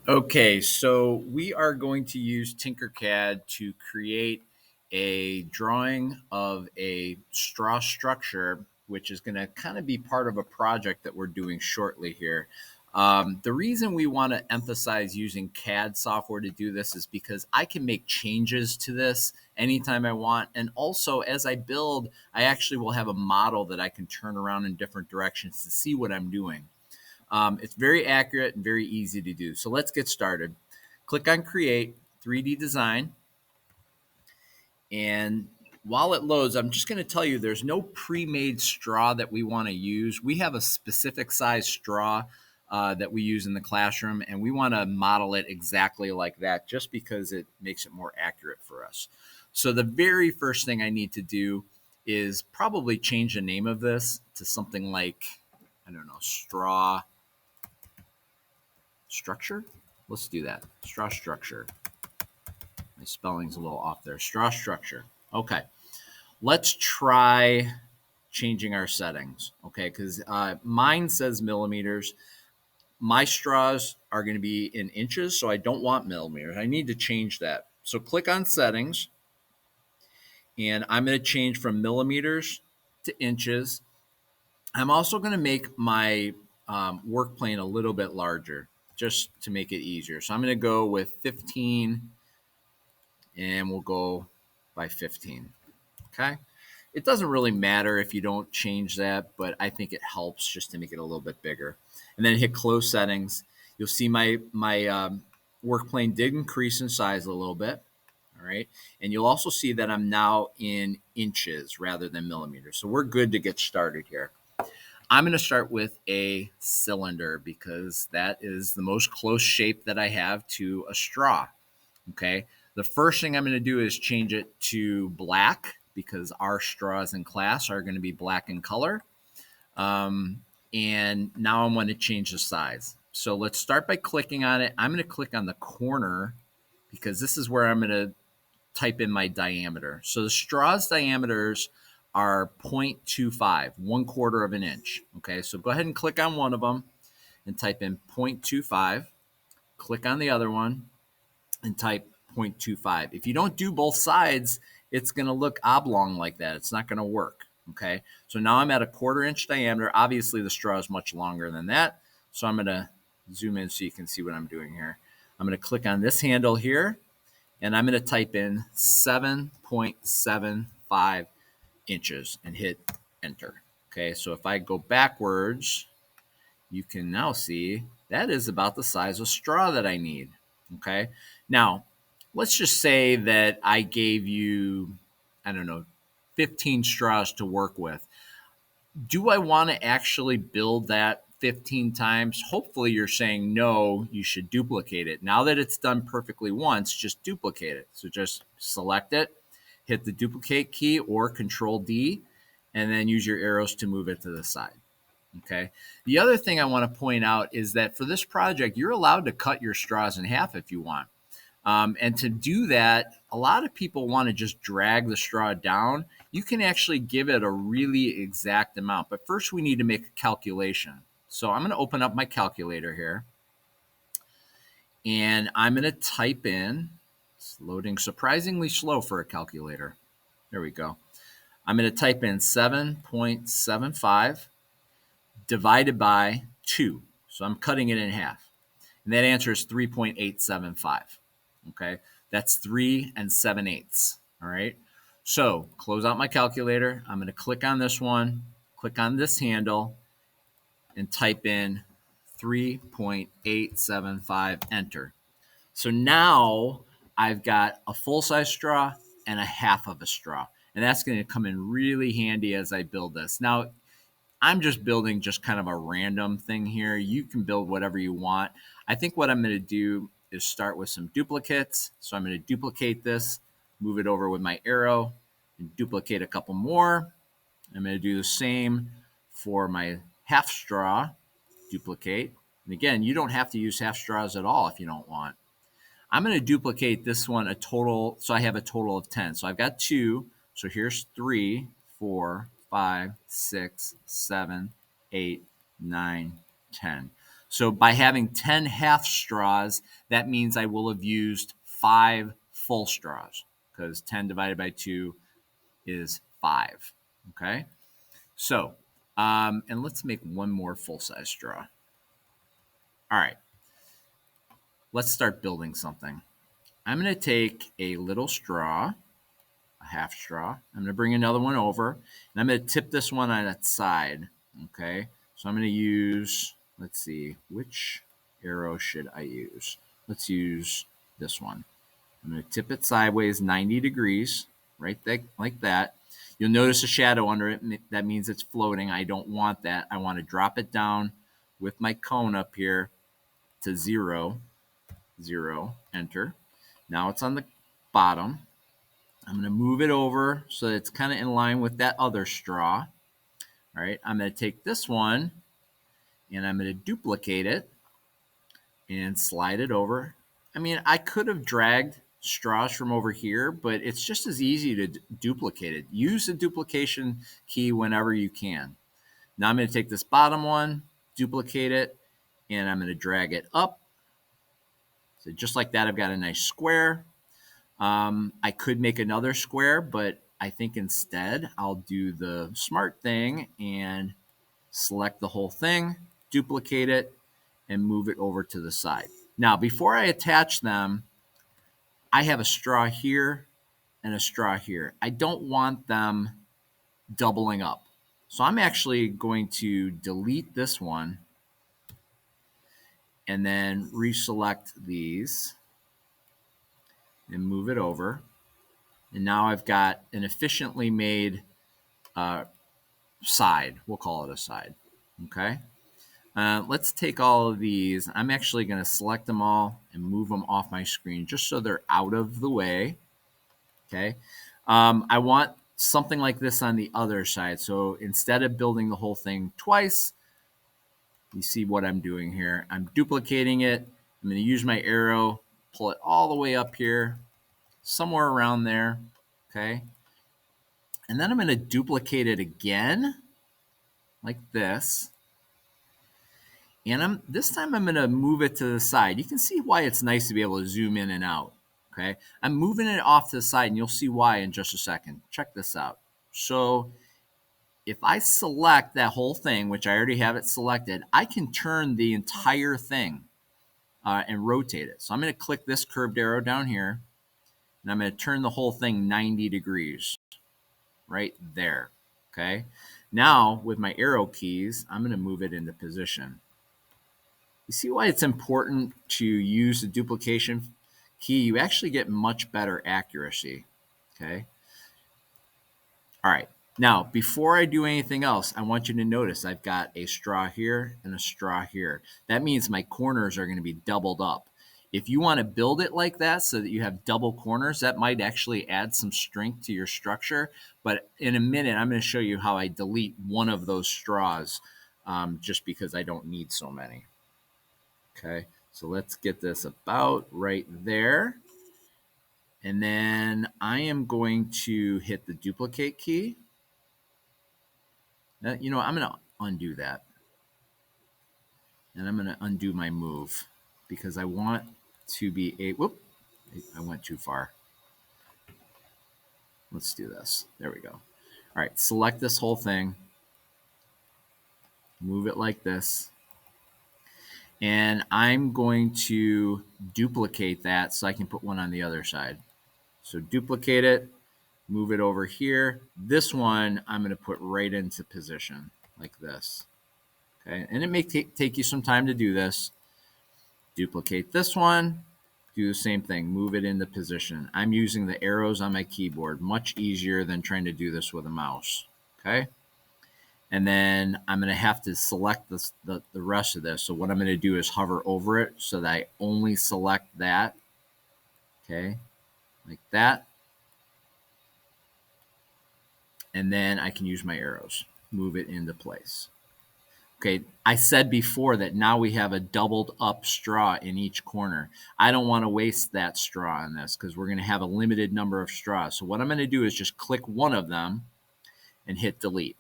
Okay, so we are going to use Tinkercad to create a drawing of a straw structure, which is going to kind of be part of a project that we're doing shortly here. The reason we want to emphasize using CAD software to do this is because I can make changes to this anytime I want. And also, as I build, I actually will have a model that I can turn around in different directions to see what I'm doing. It's very accurate and very easy to do. So let's get started. Click on Create 3D Design. And while it loads, I'm just going to tell you there's no pre-made straw that we want to use. We have a specific size straw that we use in the classroom, and we want to model it exactly like that just because it makes it more accurate for us. So the very first thing I need to do is probably change the name of this to something like, I don't know, straw structure. Let's do that. Straw structure. My spelling's a little off there. Straw structure. Okay. Let's try changing our settings. Okay. Because mine says millimeters. My straws are going to be in inches. So I don't want millimeters. I need to change that. So click on settings. And I'm going to change from millimeters to inches. I'm also going to make my work plane a little bit larger just to make it easier. So I'm going to go with 15 and we'll go by 15. Okay. It doesn't really matter if you don't change that, but I think it helps just to make it a little bit bigger. And then hit close settings. You'll see my work plane did increase in size a little bit. All right. And you'll also see that I'm now in inches rather than millimeters. So we're good to get started here. I'm going to start with a cylinder because that is the most close shape that I have to a straw. Okay. The first thing I'm going to do is change it to black because our straws in class are going to be black in color. And now I'm going to change the size. So let's start by clicking on it. I'm going to click on the corner because this is where I'm going to type in my diameter. So the straw's diameters are 0.25, 1/4 of an inch. Okay, so go ahead and click on one of them and type in 0.25. Click on the other one and type 0.25. If you don't do both sides, it's going to look oblong like that. It's not going to work. Okay, so now I'm at a 1/4 inch diameter. Obviously, the straw is much longer than that. So I'm going to zoom in so you can see what I'm doing here. I'm going to click on this handle here and I'm going to type in 7.75 inches and hit enter. Okay, so if I go backwards, you can now see that is about the size of straw that I need. Okay, now let's just say that I gave you, I don't know, 15 straws to work with. Do I want to actually build that 15 times? Hopefully you're saying no, you should duplicate it. Now that it's done perfectly once, just duplicate it. So just select it, hit the duplicate key or Control D, and then use your arrows to move it to the side. Okay. The other thing I want to point out is that for this project, you're allowed to cut your straws in half if you want. And to do that, a lot of people want to just drag the straw down. You can actually give it a really exact amount. But first, we need to make a calculation. So I'm going to open up my calculator here. And I'm going to type in, it's loading surprisingly slow for a calculator. There we go. I'm going to type in 7.75 divided by 2. So I'm cutting it in half. And that answer is 3.875. Okay, that's 3 7/8. All right. So close out my calculator. I'm going to click on this one, click on this handle, and type in 3.875, enter. So now I've got a full size straw and a half of a straw. And that's going to come in really handy as I build this. Now, I'm just building just kind of a random thing here. You can build whatever you want. I think what I'm going to do is start with some duplicates. So I'm going to duplicate this, move it over with my arrow, and duplicate a couple more. I'm going to do the same for my half straw, duplicate. And again, you don't have to use half straws at all if you don't want. I'm going to duplicate this one a total, so I have a total of 10. So I've got 2. So here's 3, 4, 5, 6, 7, 8, 9, 10. So by having 10 half straws, that means I will have used 5 full straws, because 10 divided by 2 is 5. Okay. So, and let's make one more full-size straw. All right. Let's start building something. I'm going to take a little straw, a half straw. I'm going to bring another one over, and I'm going to tip this one on its side. Okay. So I'm going to use, let's see, which arrow should I use? Let's use this one. I'm going to tip it sideways 90 degrees, right there, like that. You'll notice a shadow under it. That means it's floating. I don't want that. I want to drop it down with my cone up here to 0, 0, enter. Now it's on the bottom. I'm going to move it over so that it's kind of in line with that other straw. All right, I'm going to take this one and I'm going to duplicate it and slide it over. I mean, I could have dragged straws from over here, but it's just as easy to duplicate it. Use the duplication key whenever you can. Now I'm going to take this bottom one, duplicate it, and I'm going to drag it up. So just like that, I've got a nice square. I could make another square, but I think instead I'll do the smart thing and select the whole thing, duplicate it, and move it over to the side. Now, before I attach them, I have a straw here and a straw here. I don't want them doubling up. So I'm actually going to delete this one and then reselect these and move it over. And now I've got an efficiently made side. We'll call it a side. Okay. Let's take all of these. I'm actually going to select them all and move them off my screen just so they're out of the way. Okay. I want something like this on the other side. So instead of building the whole thing twice, you see what I'm doing here. I'm duplicating it. I'm going to use my arrow, pull it all the way up here, somewhere around there. Okay. And then I'm going to duplicate it again like this. And this time I'm going to move it to the side. You can see why it's nice to be able to zoom in and out. Okay. I'm moving it off to the side, and you'll see why in just a second. Check this out. So if I select that whole thing, which I already have it selected, I can turn the entire thing and rotate it. So I'm going to click this curved arrow down here, and I'm going to turn the whole thing 90 degrees right there. Okay. Now with my arrow keys, I'm going to move it into position. You see why it's important to use the duplication key? You actually get much better accuracy. Okay. All right. Now, before I do anything else, I want you to notice I've got a straw here and a straw here. That means my corners are going to be doubled up. If you want to build it like that so that you have double corners, that might actually add some strength to your structure. But in a minute, I'm going to show you how I delete one of those straws just because I don't need so many. Okay, so let's get this about right there. And then I am going to hit the duplicate key. Now, you know, I'm going to undo that. And I'm going to undo my move because I want to be a, whoop, I went too far. Let's do this. There we go. All right, select this whole thing. Move it like this. And I'm going to duplicate that so I can put one on the other side. So duplicate it, move it over here. This one I'm going to put right into position like this. Okay, and it may take you some time to do this. Duplicate this one, do the same thing, move it into position. I'm using the arrows on my keyboard, much easier than trying to do this with a mouse. Okay. And then I'm going to have to select this, the rest of this. So what I'm going to do is hover over it so that I only select that. Okay, like that. And then I can use my arrows, move it into place. Okay, I said before that now we have a doubled up straw in each corner. I don't want to waste that straw on this because we're going to have a limited number of straws. So what I'm going to do is just click one of them and hit delete.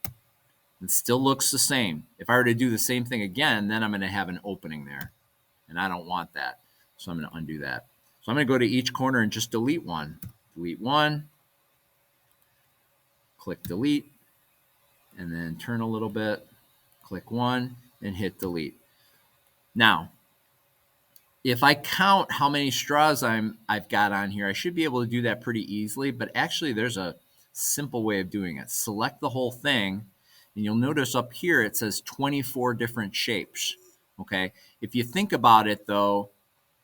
It still looks the same. If I were to do the same thing again, then I'm going to have an opening there, and I don't want that. So I'm going to undo that. So I'm going to go to each corner and just delete one. Delete one, click delete, and then turn a little bit, click one, and hit delete. Now, if I count how many straws I've got on here, I should be able to do that pretty easily, but actually there's a simple way of doing it. Select the whole thing, and you'll notice up here it says 24 different shapes, okay? If you think about it though,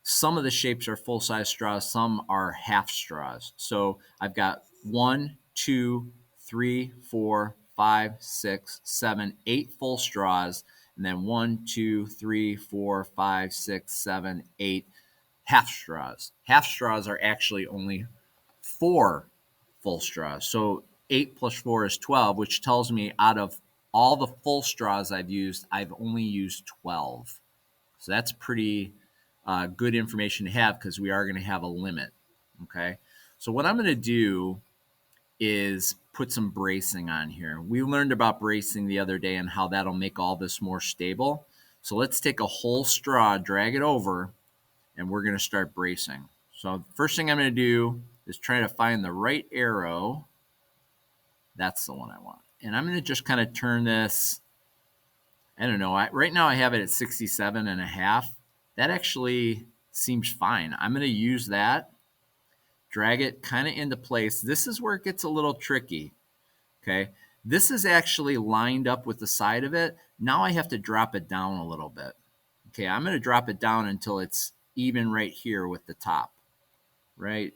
some of the shapes are full-size straws, some are half straws. So I've got 1, 2, 3, 4, 5, 6, 7, 8 full straws, and then 1, 2, 3, 4, 5, 6, 7, 8 half straws. Half straws are actually only 4 full straws. So 8 plus 4 is 12, which tells me out of all the full straws I've used, I've only used 12. So that's pretty good information to have because we are going to have a limit. Okay. So what I'm going to do is put some bracing on here. We learned about bracing the other day and how that'll make all this more stable. So let's take a whole straw, drag it over, and we're going to start bracing. So first thing I'm going to do is try to find the right arrow. That's the one I want. And I'm going to just kind of turn this, I don't know, right now I have it at 67.5. That actually seems fine. I'm going to use that, drag it kind of into place. This is where it gets a little tricky. Okay, this is actually lined up with the side of it. Now I have to drop it down a little bit. Okay, I'm going to drop it down until it's even right here with the top. Right,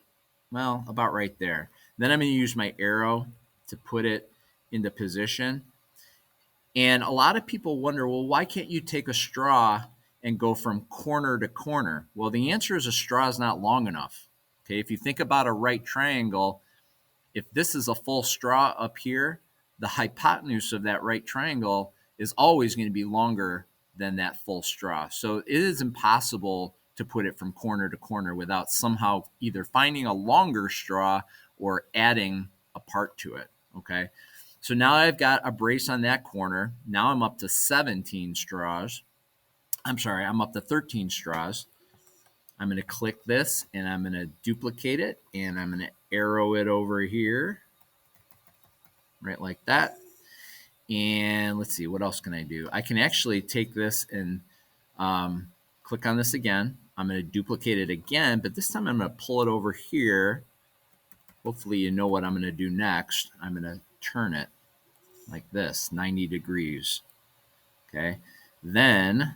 well, about right there. Then I'm going to use my arrow to put it into position. And a lot of people wonder, well, why can't you take a straw and go from corner to corner? Well, the answer is a straw is not long enough. Okay, if you think about a right triangle, if this is a full straw up here, the hypotenuse of that right triangle is always going to be longer than that full straw. So it is impossible to put it from corner to corner without somehow either finding a longer straw or adding a part to it, okay? So now I've got a brace on that corner. Now I'm up to 17 straws. I'm sorry, I'm up to 13 straws. I'm going to click this and I'm going to duplicate it and I'm going to arrow it over here, right like that. And let's see, what else can I do? I can actually take this and click on this again. I'm going to duplicate it again, but this time I'm going to pull it over here. Hopefully you know what I'm going to do next. I'm going to turn it like this, 90 degrees. Okay, then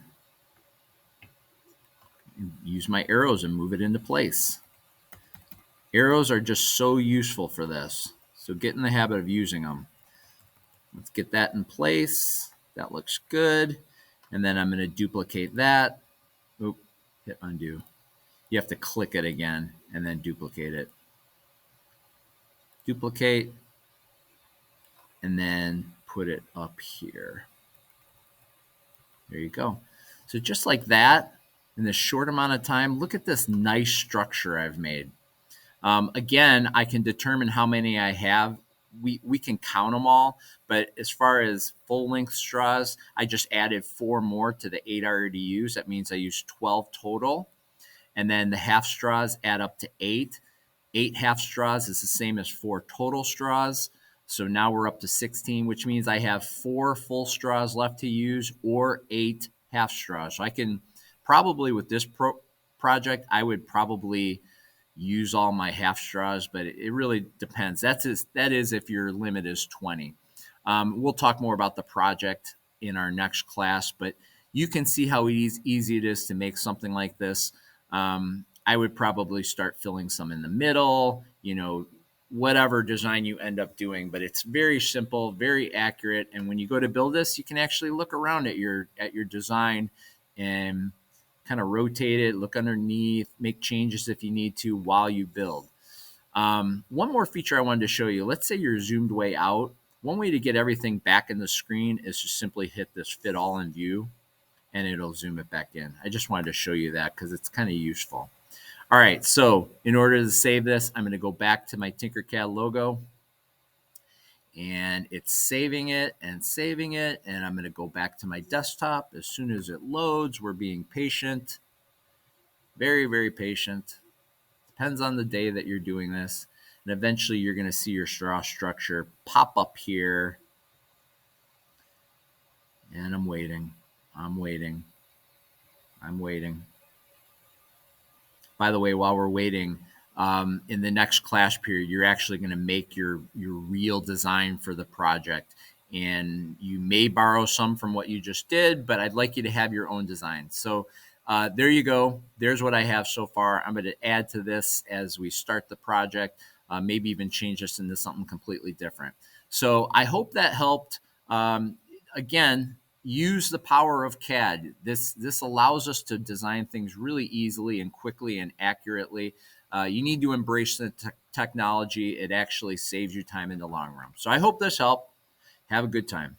use my arrows and move it into place. Arrows are just so useful for this. So get in the habit of using them. Let's get that in place. That looks good. And then I'm going to duplicate that. Oop, hit undo. You have to click it again and then duplicate it. Duplicate and then put it up here. There you go. So just like that, in this short amount of time, look at this nice structure I've made. Again, I can determine how many I have. We can count them all, but as far as full-length straws, I just added 4 more to the 8 I already used. That means I used 12 total. And then the half straws add up to 8. 8 half straws is the same as 4 total straws. So now we're up to 16, which means I have 4 full straws left to use or 8 half straws. So I can probably, with this project, I would probably use all my half straws, but it really depends. That is if your limit is 20. We'll talk more about the project in our next class, but you can see how easy it is to make something like this. I would probably start filling some in the middle, whatever design you end up doing, but it's very simple, very accurate. And when you go to build this, you can actually look around at your design and kind of rotate it, look underneath, make changes if you need to while you build. One more feature I wanted to show you. Let's say you're zoomed way out. One way to get everything back in the screen is to simply hit this fit all in view and it'll zoom it back in. I just wanted to show you that because it's kind of useful. All right, so in order to save this, I'm going to go back to my Tinkercad logo and it's saving it and saving it. And I'm going to go back to my desktop as soon as it loads. We're being patient, very, very patient. Depends on the day that you're doing this. And eventually you're going to see your straw structure pop up here. And I'm waiting. I'm waiting. I'm waiting. By the way, while we're waiting, in the next class period, you're actually going to make your real design for the project. And you may borrow some from what you just did, but I'd like you to have your own design. So there you go. There's what I have so far. I'm going to add to this as we start the project, maybe even change this into something completely different. So I hope that helped. Again, use the power of CAD. This allows us to design things really easily and quickly and accurately. You need to embrace the technology. It actually saves you time in the long run. So I hope this helped. Have a good time.